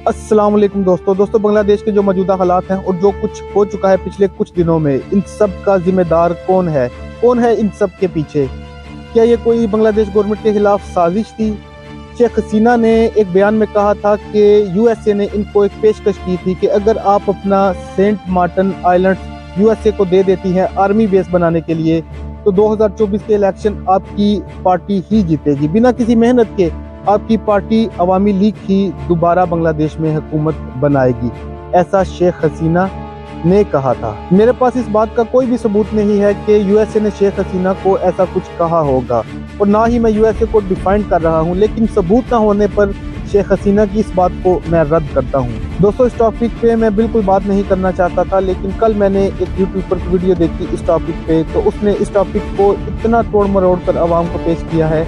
अस्सलाम वालेकुम दोस्तों बांग्लादेश के जो मौजूदा हालात हैं और जो कुछ हो चुका है पिछले कुछ दिनों में, इन सब का जिम्मेदार कौन है इन सब के पीछे? क्या ये कोई बांग्लादेश गवर्नमेंट के खिलाफ साजिश थी? शेख हसीना ने एक बयान में कहा था कि यूएसए ने इनको एक पेशकश की थी कि अगर आप अपना सेंट मार्टिन आइलैंड्स यूएसए को दे देती हैं आर्मी बेस बनाने के लिए, तो 2024 के इलेक्शन आपकी पार्टी ही जीतेगी। बिना किसी मेहनत के आपकी पार्टी अवामी लीग ही दोबारा बांग्लादेश में हुकूमत बनाएगी, ऐसा शेख हसीना ने कहा था। मेरे पास इस बात का कोई भी सबूत नहीं है कि यूएसए ने शेख हसीना को ऐसा कुछ कहा होगा, और ना ही मैं यूएसए को डिफाइन कर रहा हूं, लेकिन सबूत ना होने पर शेख हसीना की इस बात को मैं रद्द करता हूं। दोस्तों, इस टॉपिक पे मैं बिल्कुल बात नहीं करना चाहता था, लेकिन कल मैंने एक यूट्यूब पर वीडियो देखी इस टॉपिक पे, तो उसने इस टॉपिक को इतना तोड़ मरोड़ कर आवाम को पेश किया है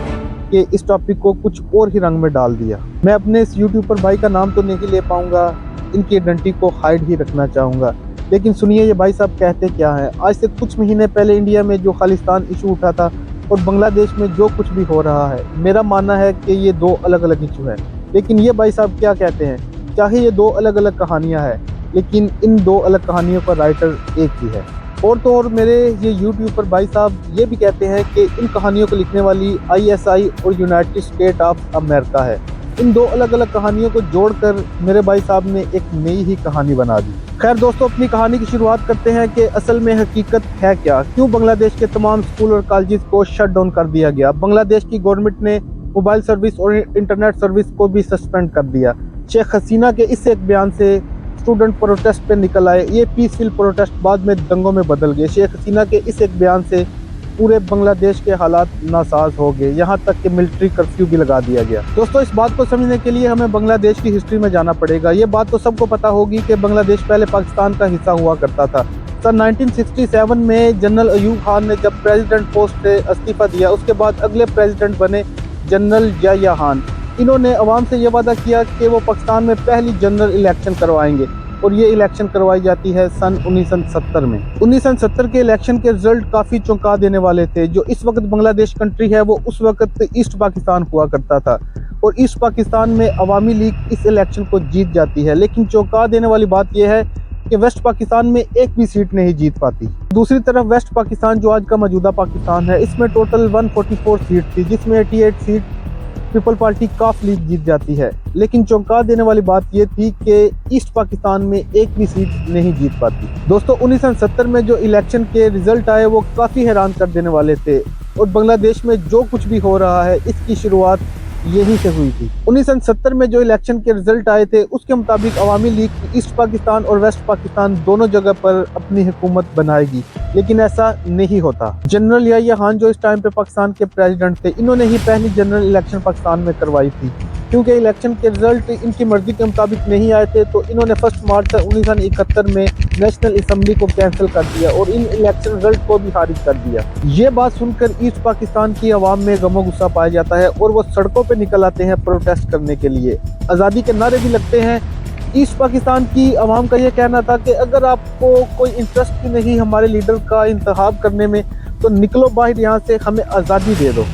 कि इस टॉपिक को कुछ और ही रंग में डाल दिया। मैं अपने इस यूट्यूब पर भाई का नाम तो नहीं ले पाऊंगा, इनकी आइडेंटिटी को हाइड ही रखना चाहूँगा, लेकिन सुनिए ये भाई साहब कहते क्या हैं। आज से कुछ महीने पहले इंडिया में जो खालिस्तान इशू उठा था और बांग्लादेश में जो कुछ भी हो रहा है, मेरा मानना है कि ये दो अलग अलग इशू है। लेकिन ये भाई साहब क्या कहते हैं, चाहे ये दो अलग अलग कहानियाँ हैं, लेकिन इन दो अलग कहानियों का राइटर एक ही है। और तो और मेरे ये यूट्यूब पर भाई साहब ये भी कहते हैं कि इन कहानियों को लिखने वाली आईएसआई और यूनाइटेड स्टेट ऑफ अमेरिका है। इन दो अलग अलग कहानियों को जोड़कर मेरे भाई साहब ने एक नई ही कहानी बना दी। खैर दोस्तों, अपनी कहानी की शुरुआत करते हैं कि असल में हकीकत है क्या, क्यों बांग्लादेश के तमाम स्कूल और कॉलेजेस को शट डाउन कर दिया गया। बांग्लादेश की गवर्नमेंट ने मोबाइल सर्विस और इंटरनेट सर्विस को भी सस्पेंड कर दिया। शेख हसीना के इस एक बयान से स्टूडेंट प्रोटेस्ट पे निकल आए। ये पीसफुल प्रोटेस्ट बाद में दंगों में बदल गए। शेख हसीना के इस एक बयान से पूरे बांग्लादेश के हालात नासाज हो गए, यहाँ तक कि मिलिट्री कर्फ्यू भी लगा दिया गया। दोस्तों, इस बात को समझने के लिए हमें बांग्लादेश की हिस्ट्री में जाना पड़ेगा। ये बात तो सबको पता होगी कि बांग्लादेश पहले पाकिस्तान का हिस्सा हुआ करता था। सन 1967 में जनरल अयूब खान ने जब प्रेसिडेंट पोस्ट से इस्तीफा दिया, उसके बाद अगले प्रेसिडेंट बने जनरल याह्या खान। इन्होंने अवाम से ये वादा किया कि वो पाकिस्तान में पहली जनरल इलेक्शन करवाएंगे, और ये इलेक्शन करवाई जाती है सन 1970 में। 1970 के इलेक्शन के रिजल्ट काफ़ी चौंका देने वाले थे। जो इस वक्त बांग्लादेश कंट्री है वो उस वक्त ईस्ट पाकिस्तान हुआ करता था, और ईस्ट पाकिस्तान में अवामी लीग इस इलेक्शन को जीत जाती है। लेकिन चौंका देने वाली बात यह है कि वेस्ट पाकिस्तान में एक भी सीट नहीं जीत पाती। दूसरी तरफ वेस्ट पाकिस्तान जो आज का मौजूदा पाकिस्तान है, इसमें टोटल 144 सीट थी, जिसमें 88 सीट पीपल पार्टी काफ लीग जीत जाती है। लेकिन चौंका देने वाली बात यह थी कि ईस्ट पाकिस्तान में एक भी सीट नहीं जीत पाती। दोस्तों, 1970 में जो इलेक्शन के रिजल्ट आए वो काफ़ी हैरान कर देने वाले थे, और बांग्लादेश में जो कुछ भी हो रहा है इसकी शुरुआत यहीं से हुई थी। 1970 में जो इलेक्शन के रिजल्ट आए थे उसके मुताबिक अवामी लीग ईस्ट पाकिस्तान और वेस्ट पाकिस्तान दोनों जगह पर अपनी हुकूमत बनाएगी, लेकिन ऐसा नहीं होता। जनरल याह्या खान जो इस टाइम पे पाकिस्तान के प्रेसिडेंट थे, इन्होंने ही पहली जनरल इलेक्शन पाकिस्तान में करवाई थी। क्योंकि इलेक्शन के रिजल्ट इनकी मर्जी के मुताबिक नहीं आए थे, तो इन्होंने 1 मार्च 1971 में नेशनल असम्बली को कैंसिल कर दिया और इन इलेक्शन रिजल्ट को भी खारिज कर दिया। ये बात सुनकर ईस्ट पाकिस्तान की आवाम में गमो गुस्सा पाया जाता है, और वो सड़कों पे निकल आते हैं प्रोटेस्ट करने के लिए। आज़ादी के नारे भी लगते हैं। ईस्ट पाकिस्तान की आवाम का ये कहना था कि अगर आपको कोई इंटरेस्ट भी नहीं हमारे लीडर का इंतखाब करने में, तो निकलो बाहर यहाँ से, हमें आज़ादी दे दो।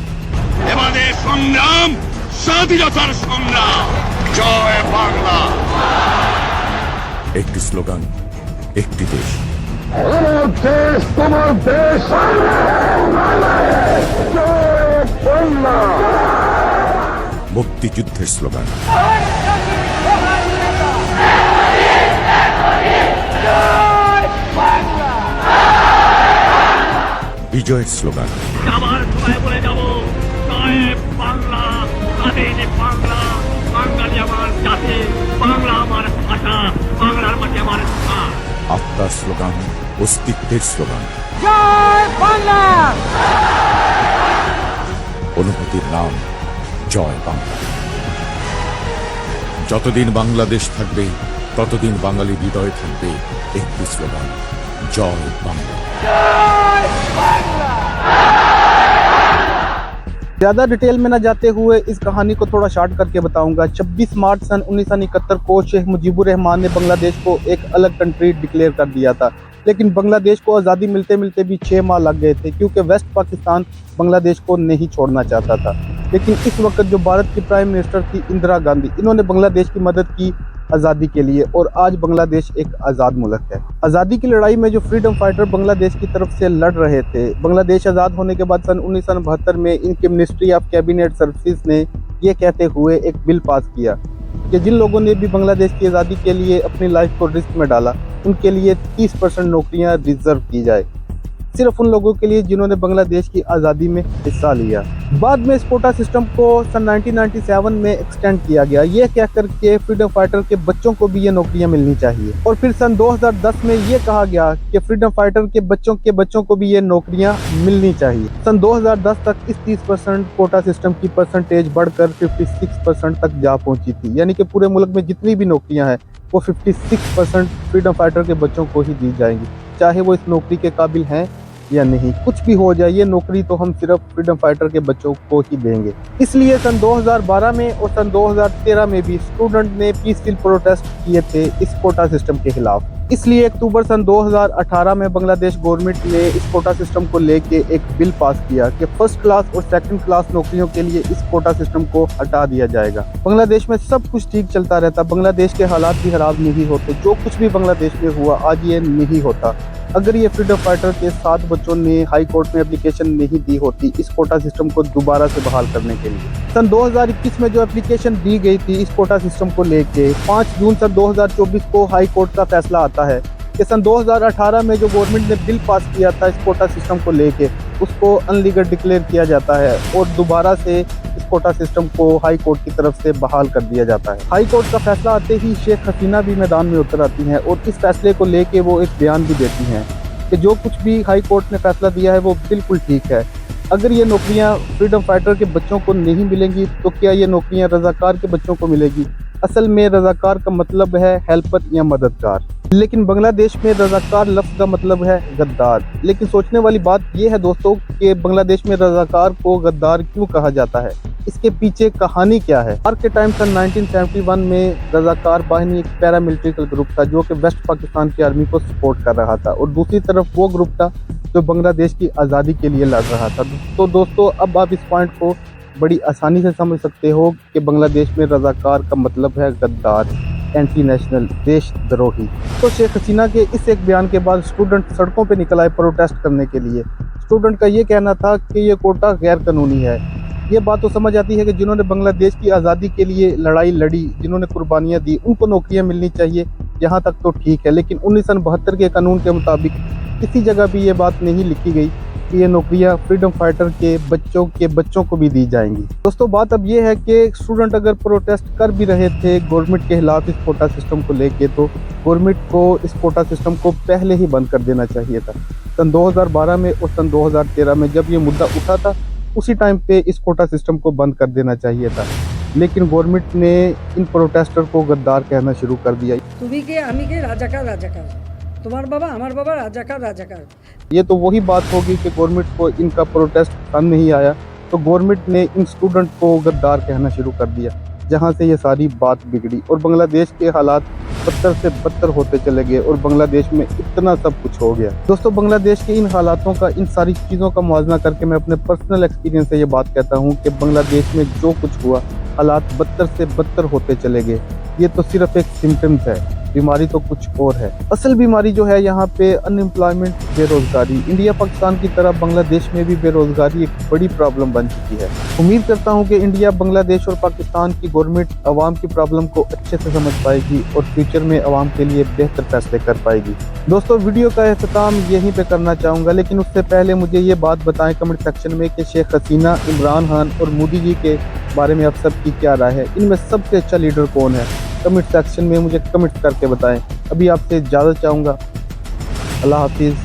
স্বাধীনতার সংগ্রাম, জয় বাংলা। একটি স্লোগান, একটি দেশ। আমার দেশ তোমার দেশ, জয় বাংলা। মুক্তিযুদ্ধের স্লোগান, বিজয়ের স্লোগান, আমার সবাই বলে যাব জয় বাংলা, স্বাধীন বাংলা, বাঙালি আমার জাতি, বাংলা আমার ভাষা, বাংলার মাটি আমার ভাষা। আত্মার স্লোগান, অস্তিত্বের স্লোগান, জয় বাংলা। অনুভূতির নাম জয় বাংলা। যতদিন বাংলাদেশ থাকবে ততদিন বাঙালি হৃদয়ে থাকবে একটি স্লোগান, জয় বাংলা। ज़्यादा डिटेल में न जाते हुए इस कहानी को थोड़ा शॉर्ट करके बताऊंगा। 26 मार्च सन 1971 को शेख मुजीबुर रहमान ने बांग्लादेश को एक अलग कंट्री डिक्लेयर कर दिया था, लेकिन बांग्लादेश को आज़ादी मिलते मिलते भी 6 माह लग गए थे, क्योंकि वेस्ट पाकिस्तान बांग्लादेश को नहीं छोड़ना चाहता था। लेकिन इस वक्त जो भारत की प्राइम मिनिस्टर थी इंदिरा गांधी, इन्होंने बांग्लादेश की मदद की आज़ादी के लिए, और आज बांग्लादेश एक आज़ाद मुल्क है। आज़ादी की लड़ाई में जो फ्रीडम फाइटर बांग्लादेश की तरफ से लड़ रहे थे, बांग्लादेश आज़ाद होने के बाद सन 1972 में इनके मिनिस्ट्री ऑफ कैबिनेट सर्विसेज ने ये कहते हुए एक बिल पास किया कि जिन लोगों ने भी बांग्लादेश की आज़ादी के लिए अपनी लाइफ को रिस्क में डाला, उनके लिए 30% नौकरियां रिजर्व की जाए, सिर्फ उन लोगों के लिए जिन्होंने बांग्लादेश की आज़ादी में हिस्सा लिया। बाद में इस कोटा सिस्टम को सन 1997 में एक्सटेंड किया गया, ये कह करके फ्रीडम फाइटर के बच्चों को भी ये नौकरियां मिलनी चाहिए। और फिर सन 2010 में ये कहा गया कि फ्रीडम फाइटर के बच्चों को भी ये नौकरियां मिलनी चाहिए। सन 2010 तक इस 30% कोटा सिस्टम की परसेंटेज बढ़कर 56% तक जा पहुंची थी, यानी कि पूरे मुल्क में जितनी भी नौकरियां हैं वो 56% फ्रीडम फाइटर के बच्चों को ही दी जाएंगी, चाहे वो इस नौकरी के काबिल हैं या नहीं। कुछ भी हो जाए, ये नौकरी तो हम सिर्फ फ्रीडम फाइटर के बच्चों को ही देंगे। इसलिए सन 2012 में और सन 2013 में भी स्टूडेंट ने पीसफुल प्रोटेस्ट किए थे इस कोटा सिस्टम के खिलाफ। इसलिए अक्टूबर सन 2018 में बांग्लादेश गवर्नमेंट ने इस कोटा सिस्टम को लेके एक बिल पास किया कि फर्स्ट क्लास और सेकंड क्लास नौकरियों के लिए इस कोटा सिस्टम को हटा दिया जाएगा। बांग्लादेश में सब कुछ ठीक चलता रहता, बांग्लादेश के हालात भी खराब नहीं होते, जो कुछ भी बांग्लादेश में हुआ आज ये नहीं होता अगर ये फ्रीडम फाइटर के 7 बच्चों ने हाई कोर्ट में एप्लीकेशन नहीं दी होती इस कोटा सिस्टम को दोबारा से बहाल करने के लिए। सन 2021 में जो एप्लीकेशन दी गई थी इस कोटा सिस्टम को लेके, 5 जून सन 2024 को हाई कोर्ट का फैसला आता है कि सन 2018 में जो गवर्नमेंट ने बिल पास किया था इस कोटा सिस्टम को लेके, उसको अनलीगल डिक्लेयर किया जाता है और दोबारा से इस कोटा सिस्टम को हाई कोर्ट की तरफ से बहाल कर दिया जाता है। हाई कोर्ट का फैसला आते ही शेख हसीना भी मैदान में उतर आती हैं और इस फैसले को लेके वो एक बयान भी देती हैं कि जो कुछ भी हाई कोर्ट ने फैसला दिया है वो बिल्कुल ठीक है। अगर ये नौकरियां फ्रीडम फाइटर के बच्चों को नहीं मिलेंगी तो क्या ये नौकरियां रजाकार के बच्चों को मिलेगी? असल में रजाकार का मतलब है हेल्पर या मददगार, लेकिन बांग्लादेश में रजाकार लफ्ज़ का मतलब है गद्दार। लेकिन सोचने वाली बात यह है दोस्तों कि बांग्लादेश में रजाकार को गद्दार क्यों कहा जाता है, इसके पीछे कहानी क्या है। के टाइम सन 1971 में रजाकार बाहिनी एक पैरामिलिट्री ग्रुप था जो कि वेस्ट पाकिस्तान की आर्मी को सपोर्ट कर रहा था और दूसरी तरफ वो ग्रुप था जो बांग्लादेश की आज़ादी के लिए लड़ रहा था। तो दोस्तों अब आप इस पॉइंट को बड़ी आसानी से समझ सकते हो कि बांग्लादेश में रजाकार का मतलब है गद्दार, एंटी नेशनल, देशद्रोही। तो शेख हसीना के इस एक बयान के बाद स्टूडेंट सड़कों पर निकल आए प्रोटेस्ट करने के लिए। स्टूडेंट का ये कहना था कि ये कोटा गैर कानूनी है। ये बात तो समझ आती है कि जिन्होंने बांग्लादेश की आज़ादी के लिए लड़ाई लड़ी, जिन्होंने कुर्बानियाँ दी, उनको नौकरियाँ मिलनी चाहिए, यहाँ तक तो ठीक है। लेकिन 1972 के कानून के मुताबिक किसी जगह भी ये बात नहीं लिखी गई कि ये नौकरियां फ्रीडम फाइटर के बच्चों को भी दी जाएंगी। दोस्तों बात अब ये है कि स्टूडेंट अगर प्रोटेस्ट कर भी रहे थे गवर्नमेंट के खिलाफ इस कोटा सिस्टम को लेके, तो गवर्नमेंट को इस कोटा सिस्टम को पहले ही बंद कर देना चाहिए था। सन 2012 में और सन 2013 में जब ये मुद्दा उठा था उसी टाइम पे इस कोटा सिस्टम को बंद कर देना चाहिए था, लेकिन गवर्नमेंट ने इन प्रोटेस्टर को गद्दार कहना शुरू कर दिया। তুমি কে আমি কে রাজাকার রাজাকার, তোমার বাবা আমার বাবা রাজাকার রাজাকার। ये तो वही बात होगी कि गवर्नमेंट को इनका प्रोटेस्ट पसंद नहीं आया तो गवर्नमेंट ने इन स्टूडेंट को गद्दार कहना शुरू कर दिया, जहां से ये सारी बात बिगड़ी और बांग्लादेश के हालात बदतर से बदतर होते चले गए और बांग्लादेश में इतना सब कुछ हो गया। दोस्तों बांग्लादेश के इन हालातों का, इन सारी चीज़ों का मुआवजा करके मैं अपने पर्सनल एक्सपीरियंस से ये बात कहता हूँ कि बांग्लादेश में जो कुछ हुआ, हालात बदतर से बदतर होते चले गए। ये तो सिर्फ एक सिम्टम्स है, बीमारी तो कुछ और है। असल बीमारी जो है यहाँ पे अनएम्प्लॉयमेंट, बेरोजगारी। इंडिया पाकिस्तान की तरह बांग्लादेश में भी बेरोजगारी एक बड़ी प्रॉब्लम बन चुकी है। उम्मीद करता हूँ कि इंडिया, बांग्लादेश और पाकिस्तान की गवर्नमेंट अवाम की प्रॉब्लम को अच्छे से समझ पाएगी और फ्यूचर में अवाम के लिए बेहतर फैसले कर पाएगी। दोस्तों वीडियो का अख्ताम यहीं पे करना चाहूँगा, लेकिन उससे पहले मुझे ये बात बताएं कमेंट सेक्शन में कि शेख हसीना, इमरान खान और मोदी जी के बारे में आप सबकी क्या राय है, इनमें सबसे अच्छा लीडर कौन है? कमेंट सेक्शन में मुझे कमेंट करके बताएं। अभी आपसे इजाज़त चाहूँगा। अल्लाह हाफिज़।